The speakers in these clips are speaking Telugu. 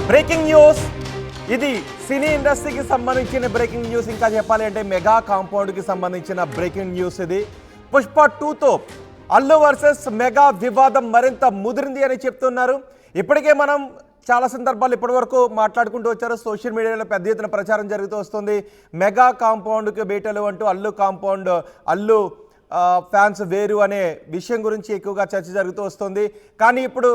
బ్రేకింగ్ న్యూస్ ఇది సినీ ఇండస్ట్రీకి సంబంధించిన బ్రేకింగ్ న్యూస్. ఇంకా చెప్పాలి అంటే మెగా కాంపౌండ్కి సంబంధించిన బ్రేకింగ్ న్యూస్ ఇది. పుష్ప 2తో అల్లు వర్సెస్ మెగా వివాదం మరింత ముదిరింది అని చెప్తున్నారు. ఇప్పటికే మనం చాలా సందర్భాలు ఇప్పటివరకు మాట్లాడుకుంటూ వచ్చారు. సోషల్ మీడియాలో పెద్ద ఎత్తున ప్రచారం జరుగుతూ వస్తుంది. మెగా కాంపౌండ్కి బీటలు అంటూ అల్లు కాంపౌండ్ అల్లు ఫ్యాన్స్ వేరు అనే విషయం గురించి ఎక్కువగా చర్చ జరుగుతూ వస్తుంది. కానీ ఇప్పుడు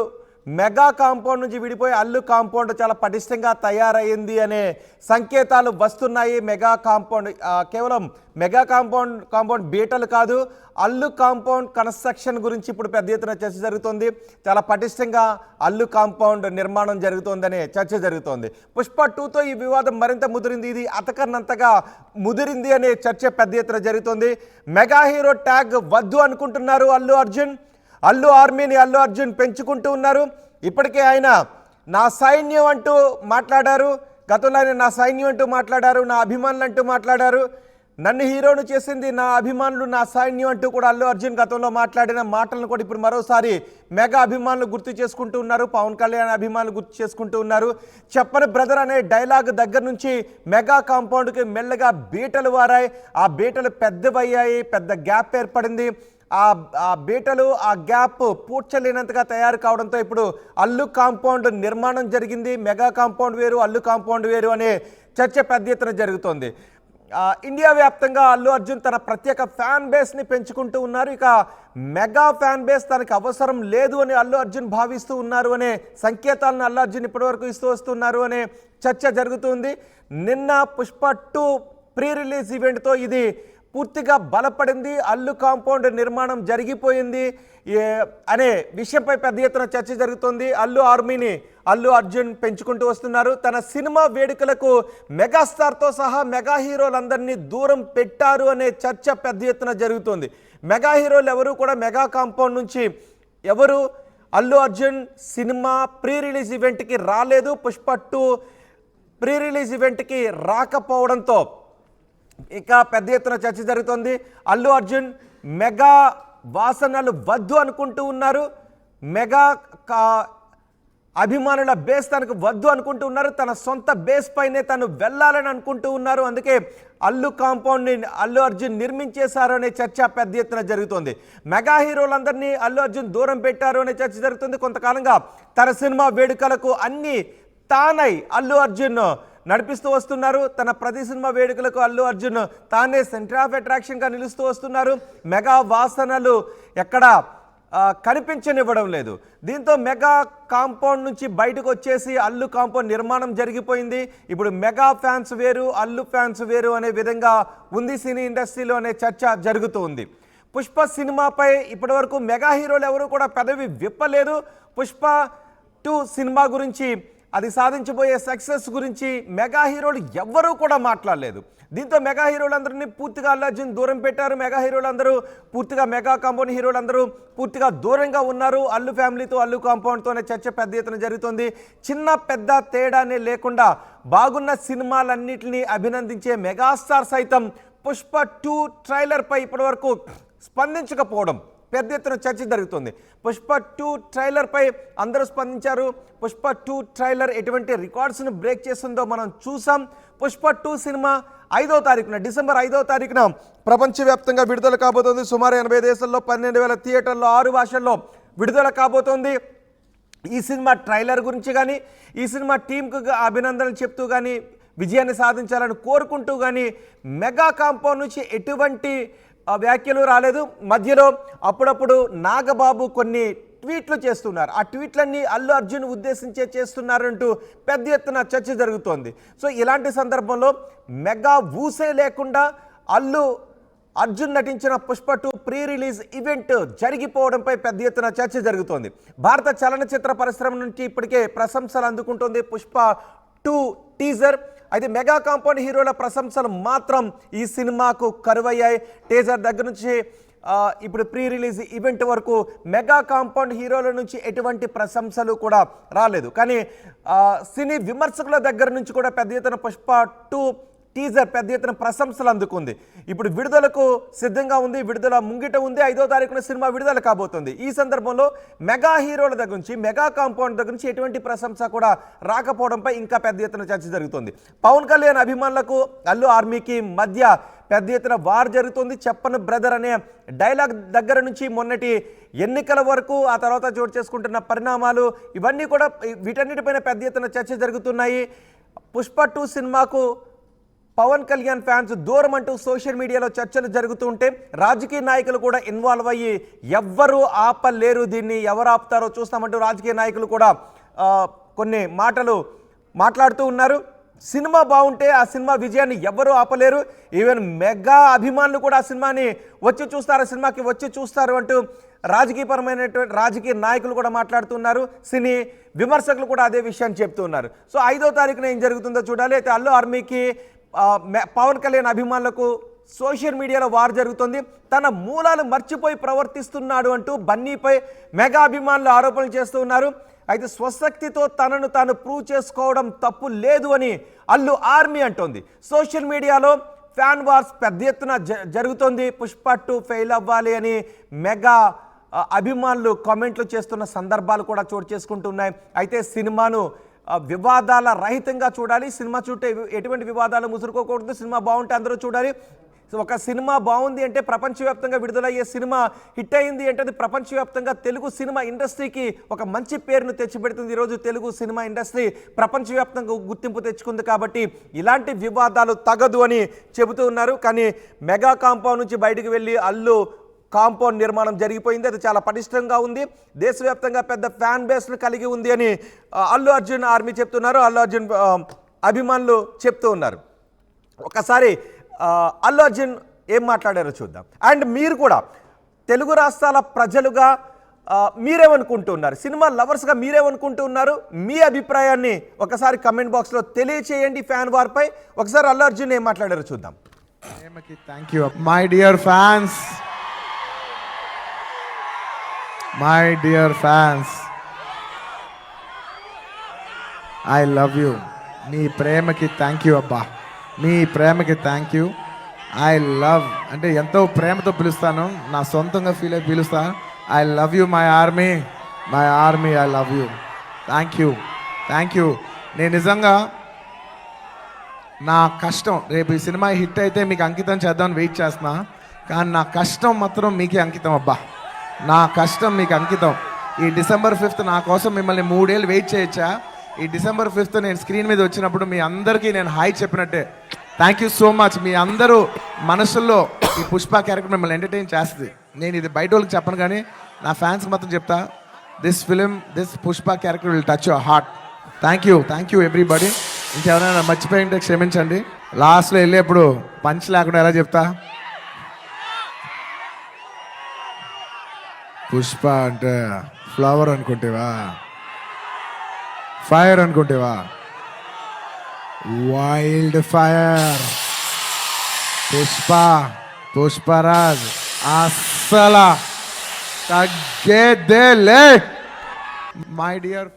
మెగా కాంపౌండ్ నుంచి విడిపోయి అల్లు కాంపౌండ్ చాలా పటిష్టంగా తయారైంది అనే సంకేతాలు వస్తున్నాయి. మెగా కాంపౌండ్ కేవలం మెగా కాంపౌండ్ బీటలు కాదు, అల్లు కాంపౌండ్ కన్స్ట్రక్షన్ గురించి ఇప్పుడు పెద్ద ఎత్తున చర్చ జరుగుతుంది. చాలా పటిష్టంగా అల్లు కాంపౌండ్ నిర్మాణం జరుగుతోందనే చర్చ జరుగుతోంది. పుష్ప 2తో ఈ వివాదం మరింత ముదిరింది. ఇది అతకన్నంతగా ముదిరింది అనే చర్చ పెద్ద ఎత్తున జరుగుతుంది. మెగా హీరో ట్యాగ్ వద్దు అనుకుంటున్నారు అల్లు అర్జున్. అల్లు ఆర్మీని అల్లు అర్జున్ పెంచుకుంటూ ఉన్నారు. ఇప్పటికే ఆయన నా సైన్యం అంటూ మాట్లాడారు. గతంలో ఆయన నా సైన్యం అంటూ మాట్లాడారు, నా అభిమానులు అంటూ మాట్లాడారు. నన్ను హీరోను చేసింది నా అభిమానులు, నా సైన్యం అంటూ కూడా అల్లు అర్జున్ గతంలో మాట్లాడిన మాటలను కూడా ఇప్పుడు మరోసారి మెగా అభిమానులు గుర్తు చేసుకుంటూ ఉన్నారు. పవన్ కళ్యాణ్ అభిమానులు గుర్తు చేసుకుంటూ ఉన్నారు. చెప్పని బ్రదర్ అనే డైలాగ్ దగ్గర నుంచి మెగా కాంపౌండ్కి మెల్లగా బీటలు వారాయి. ఆ బీటలు పెద్దవయ్యాయి, పెద్ద గ్యాప్ ఏర్పడింది. ఆ బీటలు ఆ గ్యాప్ పూడ్చలేనంతగా తయారు కావడంతో ఇప్పుడు అల్లు కాంపౌండ్ నిర్మాణం జరిగింది. మెగా కాంపౌండ్ వేరు, అల్లు కాంపౌండ్ వేరు అనే చర్చ పెద్ద ఎత్తున జరుగుతోంది. ఇండియా వ్యాప్తంగా అల్లు అర్జున్ తన ప్రత్యేక ఫ్యాన్ బేస్ని పెంచుకుంటూ ఉన్నారు. ఇక మెగా ఫ్యాన్ బేస్ తనకు అవసరం లేదు అని అల్లు అర్జున్ భావిస్తూ ఉన్నారు అనే సంకేతాలను అల్లు అర్జున్ ఇప్పటివరకు ఇస్తూ వస్తున్నారు అనే చర్చ జరుగుతుంది. నిన్న పుష్ప 2 ప్రీ రిలీజ్ ఈవెంట్తో ఇది పూర్తిగా బలపడింది. అల్లు కాంపౌండ్ నిర్మాణం జరిగిపోయింది అనే విషయంపై పెద్ద ఎత్తున చర్చ జరుగుతోంది. అల్లు ఆర్మీని అల్లు అర్జున్ పెంచుకుంటూ వస్తున్నారు. తన సినిమా వేడుకలకు మెగాస్టార్తో సహా మెగా హీరోలందరినీ దూరం పెట్టారు అనే చర్చ పెద్ద ఎత్తున జరుగుతోంది. మెగా హీరోలు ఎవరు కూడా మెగా కాంపౌండ్ నుంచి ఎవరు Allu Arjun cinema pre release ఈవెంట్కి రాలేదు. పుష్ప 2 ప్రీ రిలీజ్ ఈవెంట్కి రాకపోవడంతో ఇక పెద్ద ఎత్తున చర్చ జరుగుతుంది. అల్లు అర్జున్ మెగా వాసనలు వద్దు అనుకుంటూ ఉన్నారు. మెగా అభిమానుల బేస్ తనకు వద్దు అనుకుంటూ ఉన్నారు. తన సొంత బేస్ పైనే తను వెళ్ళాలని అనుకుంటూ ఉన్నారు. అందుకే అల్లు కాంపౌండ్ని అల్లు అర్జున్ నిర్మించేశారు అనే చర్చ పెద్ద ఎత్తున జరుగుతుంది. మెగా హీరోలందరినీ అల్లు అర్జున్ దూరం పెట్టారు అనే చర్చ జరుగుతుంది. కొంతకాలంగా తన సినిమా వేడుకలకు అన్ని తానై అల్లు అర్జున్ నడిపిస్తూ వస్తున్నారు. తన ప్రతి సినిమా వేడుకలకు అల్లు అర్జున్ తానే సెంటర్ ఆఫ్ అట్రాక్షన్గా నిలుస్తూ వస్తున్నారు. మెగా వాసనలు ఎక్కడ కనిపించనివ్వడం లేదు. దీంతో మెగా కాంపౌండ్ నుంచి బయటకు వచ్చేసి అల్లు కాంపౌండ్ నిర్మాణం జరిగిపోయింది. ఇప్పుడు మెగా ఫ్యాన్స్ వేరు, అల్లు ఫ్యాన్స్ వేరు అనే విధంగా ఉంది సినీ ఇండస్ట్రీలో అనే చర్చ జరుగుతుంది. పుష్ప సినిమాపై ఇప్పటివరకు మెగా హీరోలు ఎవరు కూడా పెదవి విప్పలేదు. పుష్ప 2 సినిమా గురించి, అది సాధించబోయే సక్సెస్ గురించి మెగా హీరోలు ఎవ్వరూ కూడా మాట్లాడలేదు. దీంతో మెగా హీరోలందరినీ పూర్తిగా అల్లు అర్జున్ దూరం పెట్టారు. మెగా హీరోలందరూ పూర్తిగా మెగా కాంపౌండ్ హీరోలందరూ పూర్తిగా దూరంగా ఉన్నారు. అల్లు ఫ్యామిలీతో అల్లు కాంపౌండ్తోనే చర్చ పెద్ద ఎత్తున జరుగుతుంది. చిన్న పెద్ద తేడానే లేకుండా బాగున్న సినిమాలన్నింటినీ అభినందించే మెగాస్టార్ సైతం పుష్ప 2 ట్రైలర్పై ఇప్పటివరకు స్పందించకపోవడం పెద్ద ఎత్తున చర్చ జరుగుతుంది. పుష్ప 2 ట్రైలర్పై అందరూ స్పందించారు. పుష్ప 2 ట్రైలర్ ఎటువంటి రికార్డ్స్ను బ్రేక్ చేస్తుందో మనం చూసాం. పుష్ప 2 సినిమా 5వ తారీఖున డిసెంబర్ 5వ తారీఖున ప్రపంచవ్యాప్తంగా విడుదల కాబోతోంది. సుమారు 80 దేశాల్లో 12,000 థియేటర్లో 6 భాషల్లో విడుదల కాబోతోంది. ఈ సినిమా ట్రైలర్ గురించి కానీ, ఈ సినిమా టీంకు అభినందనలు చెప్తూ కానీ, విజయాన్ని సాధించాలని కోరుకుంటూ కానీ మెగా కాంపౌండ్ నుంచి ఎటువంటి వ్యాఖ్యలు రాలేదు. మధ్యలో అప్పుడప్పుడు నాగబాబు కొన్ని ట్వీట్లు చేస్తున్నారు. ఆ ట్వీట్లన్నీ అల్లు అర్జున్ ఉద్దేశించే చేస్తున్నారంటూ పెద్ద ఎత్తున చర్చ జరుగుతోంది. సో ఇలాంటి సందర్భంలో మెగా ఊసే లేకుండా అల్లు అర్జున్ నటించిన పుష్ప 2 ప్రీ రిలీజ్ ఈవెంట్ జరిగిపోవడంపై పెద్ద ఎత్తున చర్చ జరుగుతోంది. భారత చలనచిత్ర పరిశ్రమ నుంచి ఇప్పటికే ప్రశంసలు అందుకుంటోంది పుష్ప 2 టీజర్. అయితే మెగా కాంపౌండ్ హీరోల ప్రశంసలు మాత్రం ఈ సినిమాకు కరువయ్యాయి. టీజర్ దగ్గర నుంచి ఇప్పుడు ప్రీ రిలీజ్ ఈవెంట్ వరకు మెగా కాంపౌండ్ హీరోల నుంచి ఎటువంటి ప్రశంసలు కూడా రాలేదు. కానీ సినీ విమర్శకుల దగ్గర నుంచి కూడా పెద్ద ఎత్తున పుష్ప 2 టీజర్ పెద్ద ఎత్తున ప్రశంసలు అందుకుంది. ఇప్పుడు విడుదలకు సిద్ధంగా ఉంది, విడుదల ముంగిట ఉంది. 5వ తారీఖున సినిమా విడుదల కాబోతుంది. ఈ సందర్భంలో మెగా హీరోల దగ్గర నుంచి, మెగా కాంపౌండ్ దగ్గర నుంచి ఎటువంటి ప్రశంస కూడా రాకపోవడంపై ఇంకా పెద్ద ఎత్తున చర్చ జరుగుతుంది. పవన్ కళ్యాణ్ అభిమానులకు అల్లు ఆర్మీకి మధ్య పెద్ద ఎత్తున వార్ జరుగుతుంది. చెప్పను బ్రదర్ అనే డైలాగ్ దగ్గర నుంచి మొన్నటి ఎన్నికల వరకు, ఆ తర్వాత చోటు చేసుకుంటున్న పరిణామాలు, ఇవన్నీ కూడా వీటన్నిటిపైన పెద్ద ఎత్తున చర్చ జరుగుతున్నాయి. పుష్ప 2 సినిమాకు పవన్ కళ్యాణ్ ఫ్యాన్స్ దూరం అంటూ సోషల్ మీడియాలో చర్చలు జరుగుతుంటే రాజకీయ నాయకులు కూడా ఇన్వాల్వ్ అయ్యి ఎవ్వరూ ఆపలేరు, దీన్ని ఎవరు ఆపుతారో చూస్తామంటూ రాజకీయ నాయకులు కూడా కొన్ని మాటలు మాట్లాడుతూ ఉన్నారు. సినిమా బాగుంటే ఆ సినిమా విజయాన్ని ఎవ్వరూ ఆపలేరు, ఈవెన్ మెగా అభిమానులు కూడా ఆ సినిమాని వచ్చి చూస్తారు, సినిమాకి వచ్చి చూస్తారు అంటూ రాజకీయపరమైనటువంటి రాజకీయ నాయకులు కూడా మాట్లాడుతున్నారు. సినీ విమర్శకులు కూడా అదే విషయాన్ని చెప్తున్నారు. సో 5వ తారీఖున ఏం జరుగుతుందో చూడాలి. అయితే అల్లు ఆర్మీకి పవన్ కళ్యాణ్ అభిమానులకు సోషల్ మీడియాలో వార్ జరుగుతుంది. తన మూలాలు మర్చిపోయి ప్రవర్తిస్తున్నాడు అంటూ బన్నీపై మెగా అభిమానులు ఆరోపణలు చేస్తూ ఉన్నారు. అయితే స్వశక్తితో తనను తాను ప్రూవ్ చేసుకోవడం తప్పు లేదు అని అల్లు ఆర్మీ అంటోంది. సోషల్ మీడియాలో ఫ్యాన్ వార్స్ పెద్ద ఎత్తున జరుగుతోంది. పుష్ప 2 ఫెయిల్ అవ్వాలి అని మెగా అభిమానులు కామెంట్లు చేస్తున్న సందర్భాలు కూడా చోటు చేసుకుంటున్నాయి. అయితే సినిమాను వివాదాల రహితంగా చూడాలి, సినిమా చుట్టూ ఎటువంటి వివాదాలు ముసురుకోకూడదు, సినిమా బాగుంటే అందరూ చూడాలి. ఒక సినిమా బాగుంది అంటే ప్రపంచవ్యాప్తంగా విడుదలయ్యే సినిమా హిట్ అయింది అంటే అది ప్రపంచవ్యాప్తంగా తెలుగు సినిమా ఇండస్ట్రీకి ఒక మంచి పేరును తెచ్చిపెడుతుంది. ఈరోజు తెలుగు సినిమా ఇండస్ట్రీ ప్రపంచవ్యాప్తంగా గుర్తింపు తెచ్చుకుంది. కాబట్టి ఇలాంటి వివాదాలు తగదు అని చెబుతూ ఉన్నారు. కానీ మెగా కాంపౌండ్ నుంచి బయటకు వెళ్ళి అల్లు కాంపౌండ్ నిర్మాణం జరిగిపోయింది, అది చాలా పటిష్టంగా ఉంది, దేశవ్యాప్తంగా పెద్ద ఫ్యాన్ బేస్ను కలిగి ఉంది అని అల్లు అర్జున్ ఆర్మీ చెప్తున్నారు, అల్లు అర్జున్ అభిమానులు చెప్తూ ఉన్నారు. ఒకసారి అల్లు అర్జున్ ఏం మాట్లాడారో చూద్దాం. అండ్ మీరు కూడా తెలుగు రాష్ట్రాల ప్రజలుగా మీరేమనుకుంటున్నారు, సినిమా లవర్స్గా మీరేమనుకుంటున్నారు, మీ అభిప్రాయాన్ని ఒకసారి కమెంట్ బాక్స్లో తెలియచేయండి. ఫ్యాన్ వార్పై ఒకసారి అల్లు అర్జున్ ఏం మాట్లాడారో చూద్దాం. Thank you my dear fans, my dear fans, I love you. మీ ప్రేమకి థ్యాంక్ యూ అబ్బా, మీ ప్రేమకి థ్యాంక్ యూ. ఐ లవ్ అంటే ఎంతో ప్రేమతో పిలుస్తాను, నా సొంతంగా ఫీల్ అయి పిలుస్తా. I love you my army, my army, I love you. Thank you, thank you. నేను నిజంగా నా కష్టం, రేపు ఈ సినిమా హిట్ అయితే మీకు అంకితం చేద్దామని వెయిట్ చేస్తున్నా. కానీ నా కష్టం మాత్రం మీకే అంకితం అబ్బా, నా కష్టం మీకు అంకితం. ఈ December 5th నా కోసం మిమ్మల్ని 3 ఏళ్ళు వెయిట్ చేయొచ్చా? ఈ December 5th నేను స్క్రీన్ మీద వచ్చినప్పుడు మీ అందరికీ నేను హాయ్ చెప్పినట్టే. Thank you so much. మీ అందరూ మనసుల్లో ఈ పుష్ప క్యారెక్టర్ మిమ్మల్ని ఎంటర్టైన్ చేస్తుంది. నేను ఇది బయట వాళ్ళకి చెప్పను కానీ నా ఫ్యాన్స్కి మాత్రం చెప్తా, this Pushpa character will touch your heart. Thank you everybody. ఇంకెవరైనా మర్చిపోయి ఉంటే క్షమించండి. లాస్ట్లో వెళ్ళేప్పుడు పంచ్ లేకుండా ఎలా చెప్తా, పుష్ప అంటే ఫ్లవర్ అనుకుంటేవా, ఫైర్ అనుకుంటేవా, వైల్డ్ ఫైర్. పుష్పరాజ్ అస్సలు తగ్గేదేలే. మై డియర్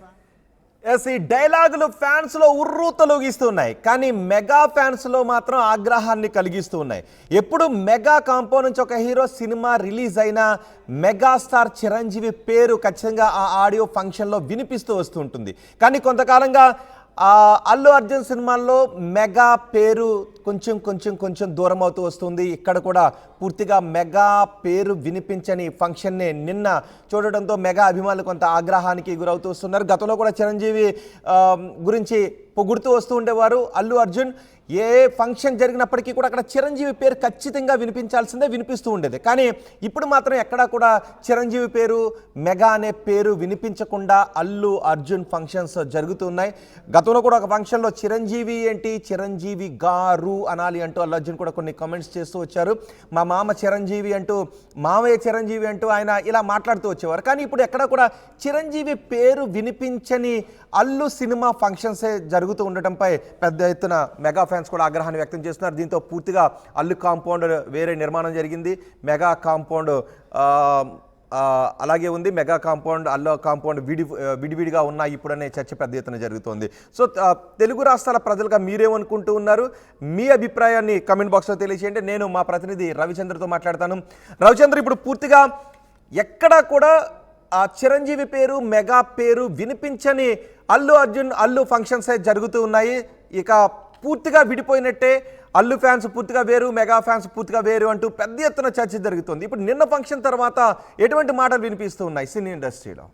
ఎస్, ఈ డైలాగులు ఫ్యాన్స్లో ఉర్రూ తొలగిస్తున్నాయి, కానీ మెగా ఫ్యాన్స్లో మాత్రం ఆగ్రహాన్ని కలిగిస్తూ ఉన్నాయి. ఎప్పుడు మెగా కాంపౌండ్ నుంచి ఒక హీరో సినిమా రిలీజ్ అయినా మెగాస్టార్ చిరంజీవి పేరు ఖచ్చితంగా ఆ ఆడియో ఫంక్షన్లో వినిపిస్తూ వస్తూ ఉంటుంది. కానీ కొంతకాలంగా అల్లు అర్జున్ సినిమాల్లో మెగా పేరు కొంచెం దూరం అవుతూ వస్తుంది. ఇక్కడ కూడా పూర్తిగా మెగా పేరు వినిపించని ఫంక్షన్ని నిన్న చూడడంతో మెగా అభిమానులు కొంత ఆగ్రహానికి గురవుతూ వస్తున్నారు. గతంలో కూడా చిరంజీవి గురించి పొగుడుతూ వస్తూ ఉండేవారు అల్లు అర్జున్. ఏ ఫంక్షన్ జరిగినప్పటికీ కూడా అక్కడ చిరంజీవి పేరు ఖచ్చితంగా వినిపిస్తూ ఉండేది. కానీ ఇప్పుడు మాత్రం ఎక్కడా కూడా చిరంజీవి పేరు, మెగా అనే పేరు వినిపించకుండా అల్లు అర్జున్ ఫంక్షన్స్ జరుగుతున్నాయి. గతంలో కూడా ఒక ఫంక్షన్లో చిరంజీవి ఏంటి, చిరంజీవి గారు అనాలి అంటూ అల్లు అర్జున్ కూడా కొన్ని కామెంట్స్ చేస్తూ వచ్చారు. మా మామ చిరంజీవి అంటూ, మామయ్య చిరంజీవి అంటూ ఆయన ఇలా మాట్లాడుతూ వచ్చేవారు. కానీ ఇప్పుడు ఎక్కడా కూడా చిరంజీవి పేరు వినిపించని అల్లు సినిమా ఫంక్షన్సే జరుగుతూ ఉండటంపై పెద్ద ఎత్తున మెగా ఫ్యాన్స్ కూడా ఆగ్రహాన్ని వ్యక్తం చేస్తున్నారు. దీంతో పూర్తిగా అల్లు కాంపౌండ్ వేరే నిర్మాణం జరిగింది. మెగా కాంపౌండ్ అలాగే ఉంది. మెగా కాంపౌండ్, అల్లు కాంపౌండ్ విడివిడిగా ఉన్నాయి ఇప్పుడనే చర్చ పెద్ద ఎత్తున జరుగుతోంది. సో తెలుగు రాష్ట్రాల ప్రజలుగా మీరేమనుకుంటూ ఉన్నారు? మీ అభిప్రాయాన్ని కమెంట్ బాక్స్లో తెలియజేయండి. నేను మా ప్రతినిధి రవిచంద్రతో మాట్లాడతాను. రవిచంద్ర, ఇప్పుడు పూర్తిగా ఎక్కడా కూడా ఆ చిరంజీవి పేరు, మెగా పేరు వినిపించని అల్లు అర్జున్, అల్లు ఫంక్షన్స్ జరుగుతూ ఉన్నాయి. ఇక పూర్తిగా విడిపోయినట్టే, అల్లు ఫ్యాన్స్ పూర్తిగా వేరు, మెగా ఫ్యాన్స్ పూర్తిగా వేరు అంటూ పెద్ద ఎత్తున చర్చ జరుగుతుంది. ఇప్పుడు నిన్న ఫంక్షన్ తర్వాత ఎటువంటి మాటలు వినిపిస్తూ ఉన్నాయి సినీ ఇండస్ట్రీలో?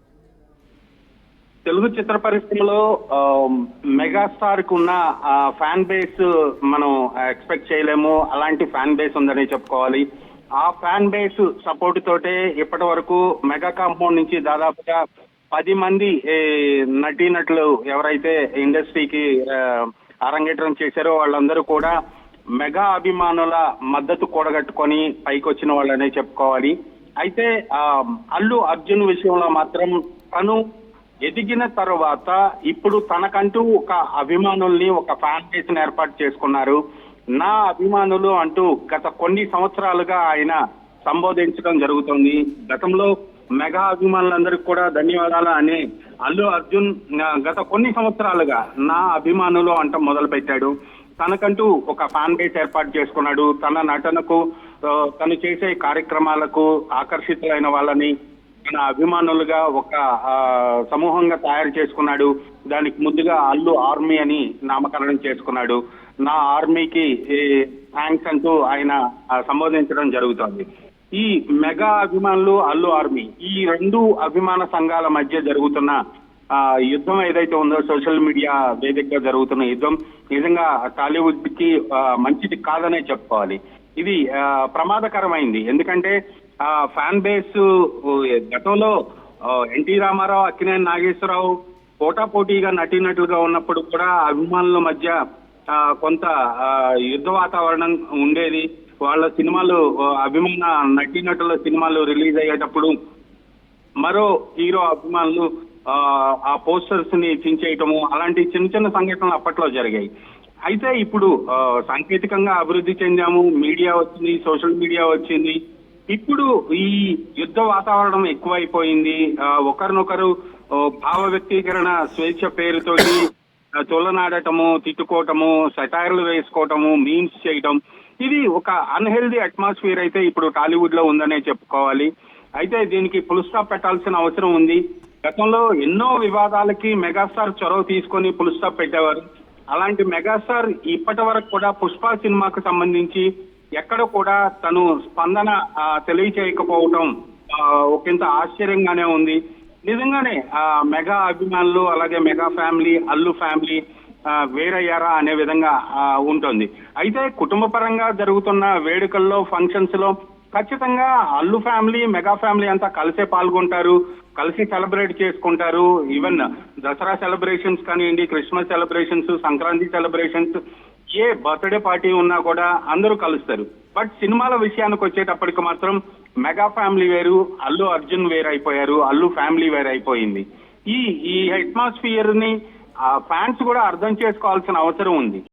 తెలుగు చిత్ర పరిశ్రమలో మెగాస్టార్ కు ఉన్న ఫ్యాన్ బేస్ మనం ఎక్స్పెక్ట్ చేయలేము. అలాంటి ఫ్యాన్ బేస్ ఉందని చెప్పుకోవాలి. ఆ ఫ్యాన్ బేస్ సపోర్ట్ తోటే ఇప్పటి వరకు మెగా కాంపౌండ్ నుంచి దాదాపుగా 10 మంది నటీనటులు ఎవరైతే ఇండస్ట్రీకి అరంగేట్రం చేశారో వాళ్ళందరూ కూడా మెగా అభిమానుల మద్దతు కూడగట్టుకొని పైకి వచ్చిన వాళ్ళనే చెప్పుకోవాలి. అయితే అల్లు అర్జున్ విషయంలో మాత్రం తను ఎదిగిన తర్వాత ఇప్పుడు తనకంటూ ఒక అభిమానుల్ని, ఒక ఫ్యాన్ బేస్ ని ఏర్పాటు చేసుకున్నారు. నా అభిమానులు అంటూ గత కొన్ని సంవత్సరాలుగా ఆయన సంబోధించడం జరుగుతుంది. గతంలో మెగా అభిమానులందరికీ కూడా ధన్యవాదాలు అనే అల్లు అర్జున్ గత కొన్ని సంవత్సరాలుగా నా అభిమానులు అంట మొదలు పెట్టాడు. తనకంటూ ఒక ఫ్యాన్ బేస్ ఏర్పాటు చేసుకున్నాడు. తన నటనకు, తను చేసే కార్యక్రమాలకు ఆకర్షితులైన వాళ్ళని తన అభిమానులుగా ఒక సమూహంగా తయారు చేసుకున్నాడు. దానికి ముందుగా అల్లు ఆర్మీ అని నామకరణం చేసుకున్నాడు. నా ఆర్మీకి థ్యాంక్స్ అంటూ ఆయన సంబోధించడం జరుగుతోంది. ఈ మెగా అభిమానులు, అల్లు ఆర్మీ, ఈ రెండు అభిమాన సంఘాల మధ్య జరుగుతున్న యుద్ధం ఏదైతే ఉందో, సోషల్ మీడియా వేదికగా జరుగుతున్న యుద్ధం నిజంగా టాలీవుడ్ కి మంచిది కాదనే చెప్పుకోవాలి. ఇది ప్రమాదకరమైంది. ఎందుకంటే ఫ్యాన్ బేస్ గతంలో ఎన్టీ రామారావు, అక్కినేని నాగేశ్వరరావు పోటాపోటీగా నటీనటులుగా ఉన్నప్పుడు కూడా అభిమానుల మధ్య కొంత యుద్ధ వాతావరణం ఉండేది. వాళ్ళ సినిమాలు, అభిమాన నటీనటుల సినిమాలు రిలీజ్ అయ్యేటప్పుడు మరో హీరో అభిమానులు ఆ పోస్టర్స్ ని చించేయటము, అలాంటి చిన్న చిన్న సంఘటనలు అప్పట్లో జరిగాయి. అయితే ఇప్పుడు సాంకేతికంగా అభివృద్ధి చెందాము, మీడియా వచ్చింది, సోషల్ మీడియా వచ్చింది. ఇప్పుడు ఈ యుద్ధ వాతావరణం ఎక్కువైపోయింది. ఒకరినొకరు భావ వ్యక్తీకరణ స్వేచ్ఛ పేరుతోటి తొలనాడటము, తిట్టుకోవటము, సెటైర్లు వేసుకోవటము, మీమ్స్ చేయటం, ఇది ఒక అన్హెల్దీ అట్మాస్ఫియర్ అయితే ఇప్పుడు టాలీవుడ్ లో ఉందనే చెప్పుకోవాలి. అయితే దీనికి ఫుల్ స్టాప్ పెట్టాల్సిన అవసరం ఉంది. గతంలో ఎన్నో వివాదాలకి మెగాస్టార్ చొరవ తీసుకొని ఫుల్ స్టాప్ పెట్టేవారు. అలాంటి మెగాస్టార్ ఇప్పటి వరకు కూడా పుష్ప సినిమాకు సంబంధించి ఎక్కడ కూడా తను స్పందన తెలియచేయకపోవటం ఒకంత ఆశ్చర్యంగానే ఉంది. నిజంగానే మెగా అభిమానులు, అలాగే మెగా ఫ్యామిలీ, అల్లు ఫ్యామిలీ వేరయ్యారా అనే విధంగా ఉంటుంది. అయితే కుటుంబ పరంగా జరుగుతున్న వేడుకల్లో, ఫంక్షన్స్ లో ఖచ్చితంగా అల్లు ఫ్యామిలీ, మెగా ఫ్యామిలీ అంతా కలిసే పాల్గొంటారు, కలిసి సెలబ్రేట్ చేసుకుంటారు. ఈవెన్ దసరా సెలబ్రేషన్స్ కానివ్వండి, క్రిస్మస్ సెలబ్రేషన్స్, సంక్రాంతి సెలబ్రేషన్స్, ఏ బర్త్డే పార్టీ ఉన్నా కూడా అందరూ కలుస్తారు. బట్ సినిమాల విషయానికి వచ్చేటప్పటికి మాత్రం మెగా ఫ్యామిలీ వేరు, అల్లు అర్జున్ వేరైపోయారు, అల్లు ఫ్యామిలీ వేరైపోయింది. ఈ అట్మాస్ఫియర్ ని ఫ్యాన్స్ కూడా అర్థం చేసుకోవాల్సిన అవసరం ఉంది.